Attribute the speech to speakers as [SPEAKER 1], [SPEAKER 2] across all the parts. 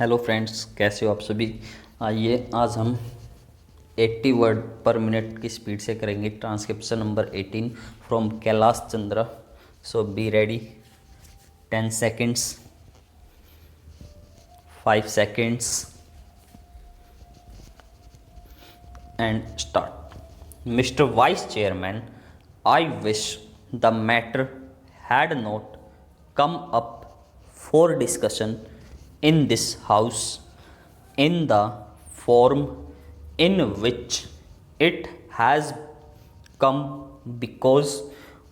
[SPEAKER 1] Hello friends, कैसे हो आप सभी। आइए आज हम 80 वर्ड पर मिनट की स्पीड से करेंगे transcription number 18 from Kailash Chandra. So be ready. 10 seconds, 5 seconds and start. Mr. Vice Chairman, I wish the matter had not come up for discussion in this House in the form in which it has come, because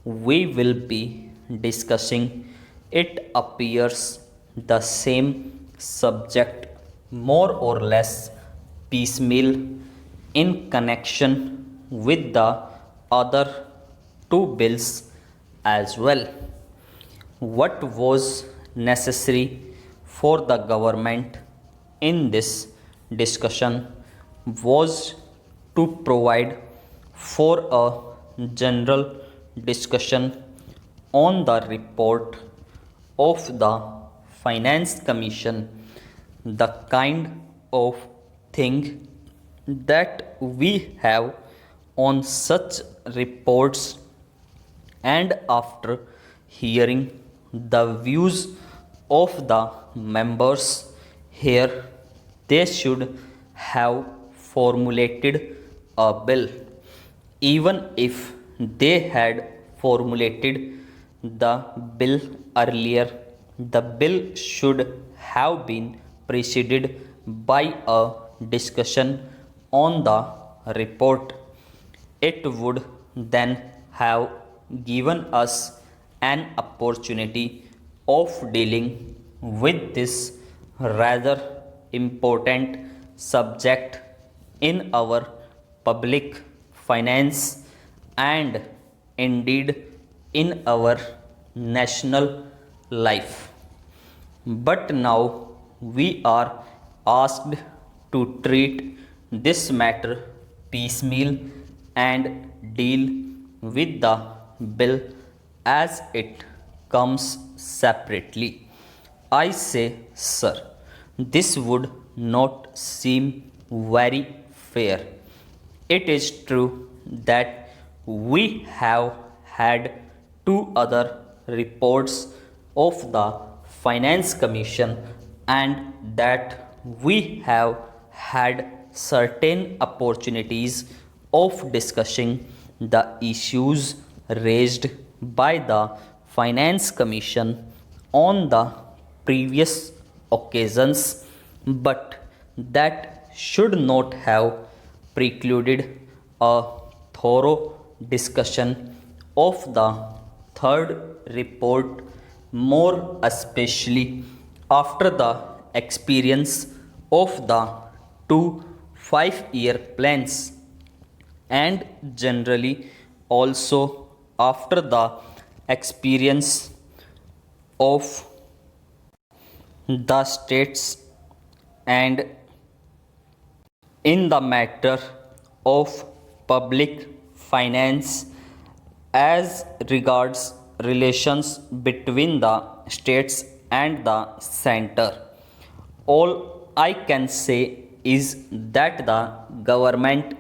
[SPEAKER 1] we will be discussing, it appears, the same subject more or less piecemeal in connection with the other two bills as well. What was necessary for the government in this discussion was to provide for a general discussion on the report of the Finance Commission, the kind of thing that we have on such reports, and after hearing the views of the members here, they should have formulated a bill. Even if they had formulated the bill earlier, the bill should have been preceded by a discussion on the report. It would then have given us an opportunity of dealing with this rather important subject in our public finance and indeed in our national life. But now we are asked to treat this matter piecemeal and deal with the bill as it comes separately. I say, sir, this would not seem very fair. It is true that we have had two other reports of the Finance Commission and that we have had certain opportunities of discussing the issues raised by the Finance Commission on the previous occasions, but that should not have precluded a thorough discussion of the third report, more especially after the experience of the two 5-year plans, and generally also after the experience of the states and in the matter of public finance as regards relations between the states and the center. All I can say is that the government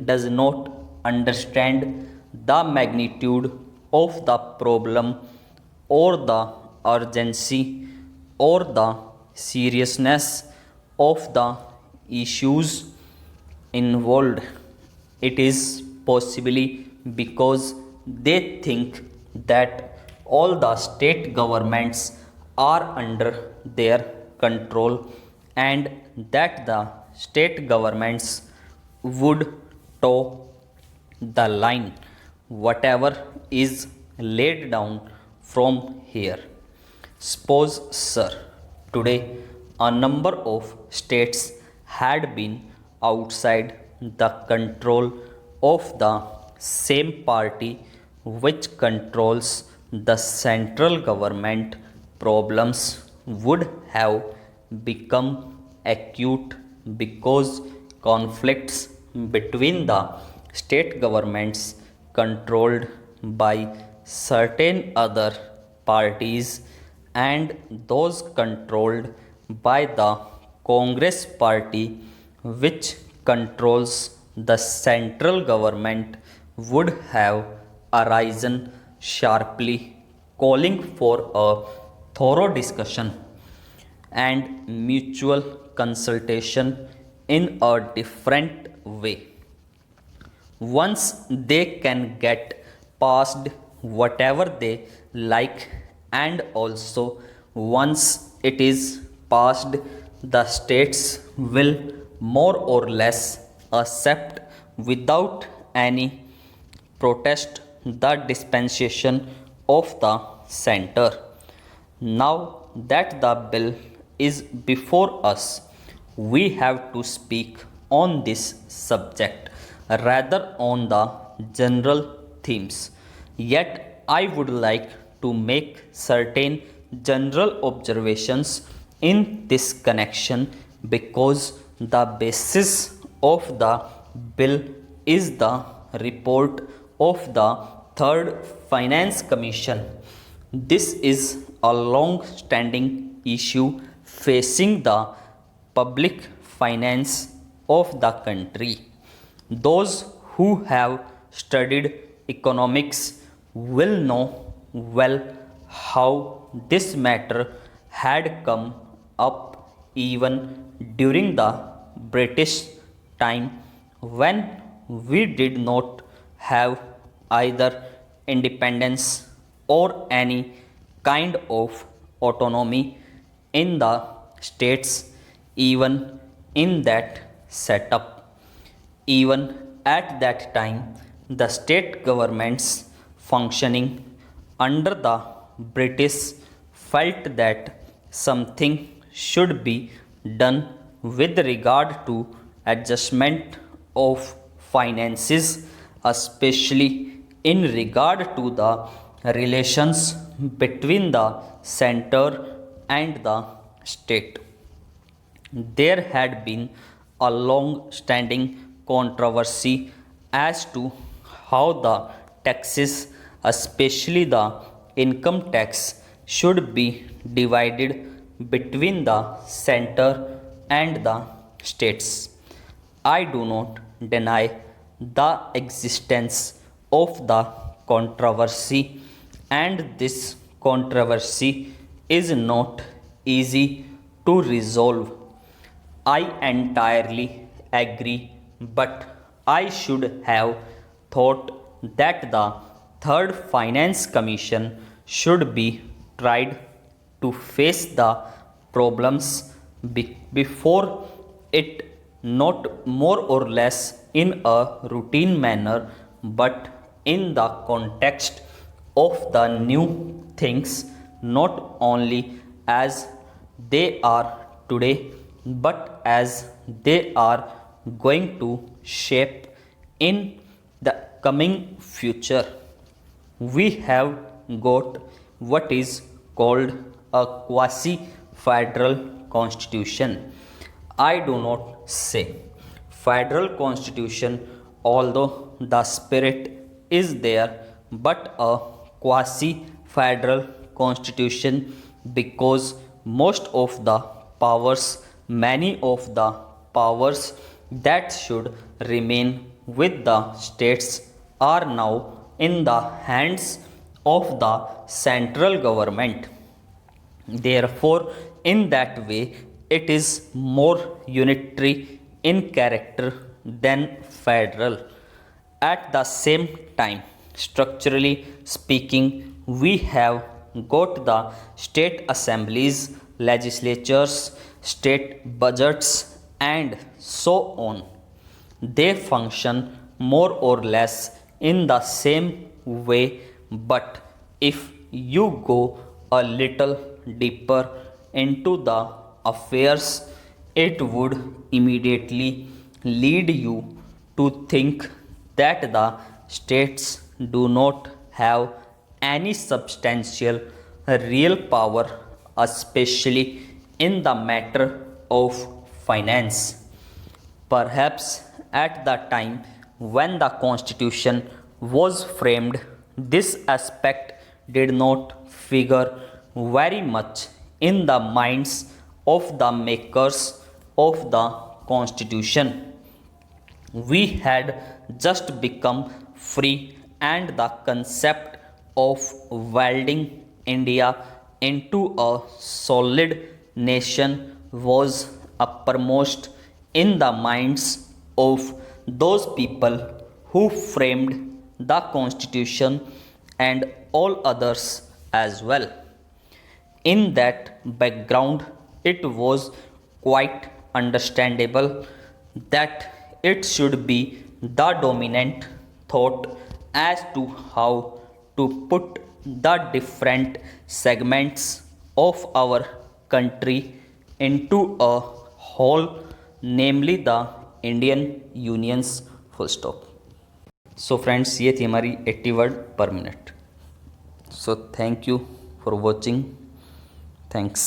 [SPEAKER 1] does not understand the magnitude of the problem or the urgency or the seriousness of the issues involved. It is possibly because they think that all the state governments are under their control and that the state governments would toe the line whatever is laid down from here. Suppose, sir, today a number of states had been outside the control of the same party which controls the central government. Problems would have become acute because conflicts between the state governments controlled by certain other parties and those controlled by the Congress party, which controls the central government, would have arisen sharply, calling for a thorough discussion and mutual consultation in a different way. Once they can get past whatever they like, and also once it is passed, the states will more or less accept without any protest the dispensation of the center. Now that the bill is before us, we have to speak on this subject rather on the general themes. Yet, I would like to make certain general observations in this connection because the basis of the bill is the report of the Third Finance Commission. This is a long standing issue facing the public finance of the country. Those who have studied economics will know well how this matter had come up even during the British time, when we did not have either independence or any kind of autonomy in the states. Even in that setup, even at that time, the state governments functioning under the British felt that something should be done with regard to adjustment of finances, especially in regard to the relations between the center and the state. There had been a long standing controversy as to how the taxes, especially the income tax, should be divided between the center and the states. I do not deny the existence of the controversy, and this controversy is not easy to resolve. I entirely agree, but I should have thought that the Third Finance Commission should be tried to face the problems before it, not more or less in a routine manner, but in the context of the new things, not only as they are today, but as they are going to shape in the coming future. We have got what is called a quasi federal constitution. I do not say federal constitution, although the spirit is there, but a quasi federal constitution because most of the powers, many of the powers that should remain with the states, are now in the hands of the central government. Therefore, in that way, it is more unitary in character than federal. At the same time, structurally speaking, we have got the state assemblies, legislatures, state budgets, and so on. They function more or less in the same way, but if you go a little deeper into the affairs, it would immediately lead you to think that the states do not have any substantial real power, especially in the matter of finance. Perhaps at the time when the Constitution was framed, this aspect did not figure very much in the minds of the makers, of the constitution. We had just become free, and the concept of welding India into a solid nation was uppermost in the minds of those people who framed the constitution and all others as well. In that background, it was quite understandable that it should be the dominant thought as to how to put the different segments of our country into a whole, namely the Indian Union's full stop. So friends ये थी हमारी 80 word पर minute. So thank you for watching. Thanks.